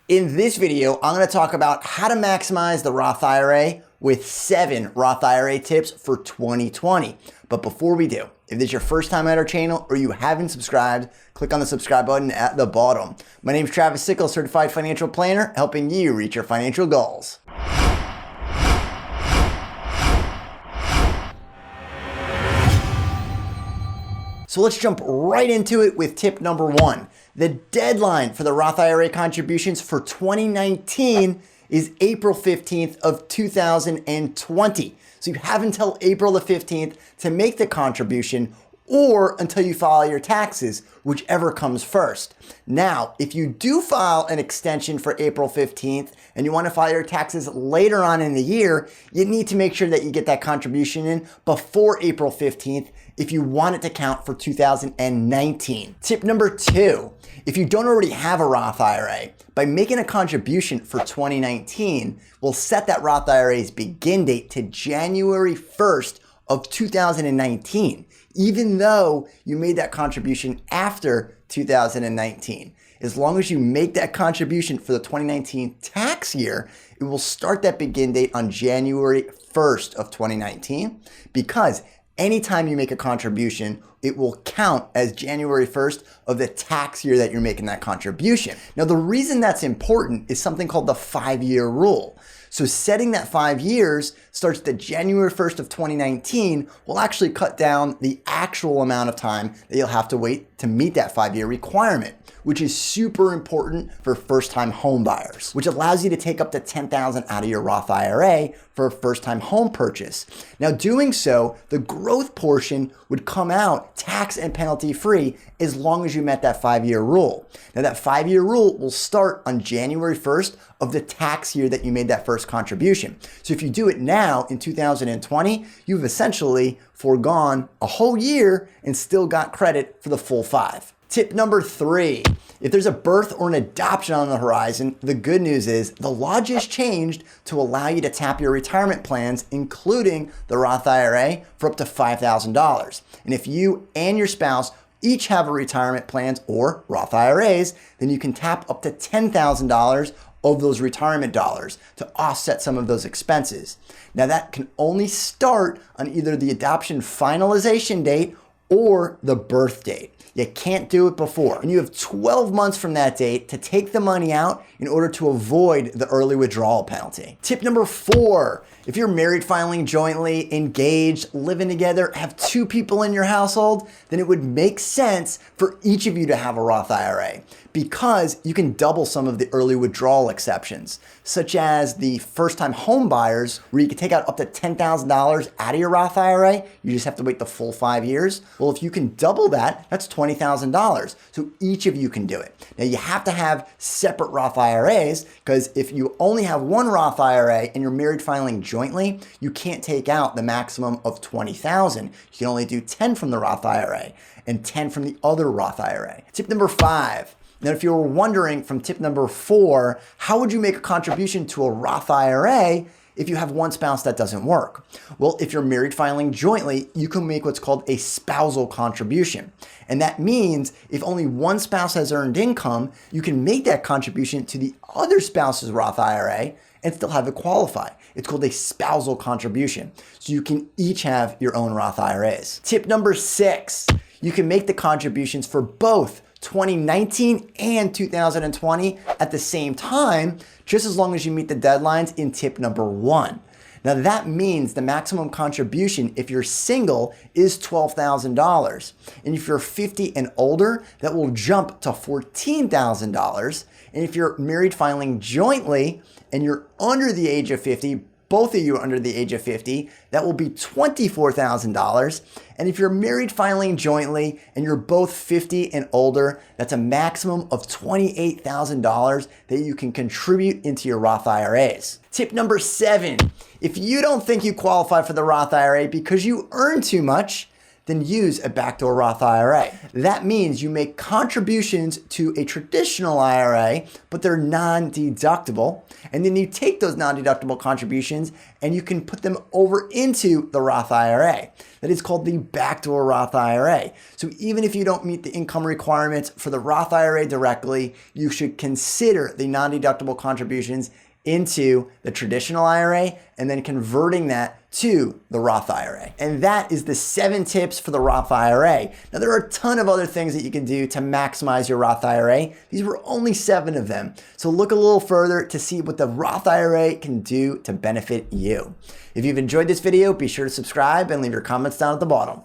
In this video, I'm going to talk about how to maximize the Roth IRA with 7 Roth IRA tips for 2020. But before we do, if this is your first time at our channel or you haven't subscribed, click on the subscribe button at the bottom. My name is Travis Sickle, certified financial planner, helping you reach your financial goals. So let's jump right into it with tip number 1. The deadline for the Roth IRA contributions for 2019 is April 15th of 2020. So you have until April the 15th to make the contribution or until you file your taxes, whichever comes first. Now, if you do file an extension for April 15th and you want to file your taxes later on in the year, you need to make sure that you get that contribution in before April 15th if you want it to count for 2019. Tip number 2, if you don't already have a Roth IRA, by making a contribution for 2019, we'll set that Roth IRA's begin date to January 1st of 2019, even though you made that contribution after 2019. As long as you make that contribution for the 2019 tax year, it will start that begin date on January 1st of 2019, because anytime you make a contribution, it will count as January 1st of the tax year that you're making that contribution. Now, the reason that's important is something called the 5-year rule. So setting that 5 years starts at January 1st of 2019 will actually cut down the actual amount of time that you'll have to wait to meet that 5-year requirement, which is super important for first-time home buyers, which allows you to take up to $10,000 out of your Roth IRA for a first-time home purchase. Now, doing so, the growth portion would come out tax and penalty free as long as you met that 5-year rule. Now, that 5-year rule will start on January 1st of the tax year that you made that first contribution. So if you do it now in 2020, you've essentially foregone a whole year and still got credit for the full 5. Tip number 3, if there's a birth or an adoption on the horizon, the good news is the law just changed to allow you to tap your retirement plans, including the Roth IRA, for up to $5,000. And if you and your spouse each have a retirement plans or Roth IRAs, then you can tap up to $10,000 of those retirement dollars to offset some of those expenses. Now, that can only start on either the adoption finalization date or the birth date. You can't do it before. And you have 12 months from that date to take the money out in order to avoid the early withdrawal penalty. Tip number 4, if you're married, filing jointly, engaged, living together, have 2 people in your household, then it would make sense for each of you to have a Roth IRA, because you can double some of the early withdrawal exceptions, such as the first-time home buyers, where you can take out up to $10,000 out of your Roth IRA. You just have to wait the full 5 years. Well, if you can double that, that's $20,000. So each of you can do it. Now, you have to have separate Roth IRAs, because if you only have one Roth IRA and you're married filing jointly, you can't take out the maximum of $20,000. You can only do 10 from the Roth IRA and 10 from the other Roth IRA. Tip number 5. Now, if you were wondering from tip number 4, how would you make a contribution to a Roth IRA if you have one spouse that doesn't work? Well, if you're married filing jointly, you can make what's called a spousal contribution. And that means if only one spouse has earned income, you can make that contribution to the other spouse's Roth IRA and still have it qualify. It's called a spousal contribution. So you can each have your own Roth IRAs. Tip number 6, you can make the contributions for both 2019 and 2020 at the same time, just as long as you meet the deadlines in tip number 1. Now, that means the maximum contribution, if you're single, is $12,000. And if you're 50 and older, that will jump to $14,000. And if you're married filing jointly and you're under the age of 50, both of you are under the age of 50, that will be $24,000. And if you're married filing jointly and you're both 50 and older, that's a maximum of $28,000 that you can contribute into your Roth IRAs. Tip number 7, if you don't think you qualify for the Roth IRA because you earn too much, then use a backdoor Roth IRA. That means you make contributions to a traditional IRA, but they're non-deductible. And then you take those non-deductible contributions and you can put them over into the Roth IRA. That is called the backdoor Roth IRA. So even if you don't meet the income requirements for the Roth IRA directly, you should consider the non-deductible contributions into the traditional IRA and then converting that to the Roth IRA. And that is the 7 tips for the Roth IRA. Now, there are a ton of other things that you can do to maximize your Roth IRA. These were only 7 of them. So look a little further to see what the Roth IRA can do to benefit you. If you've enjoyed this video, be sure to subscribe and leave your comments down at the bottom.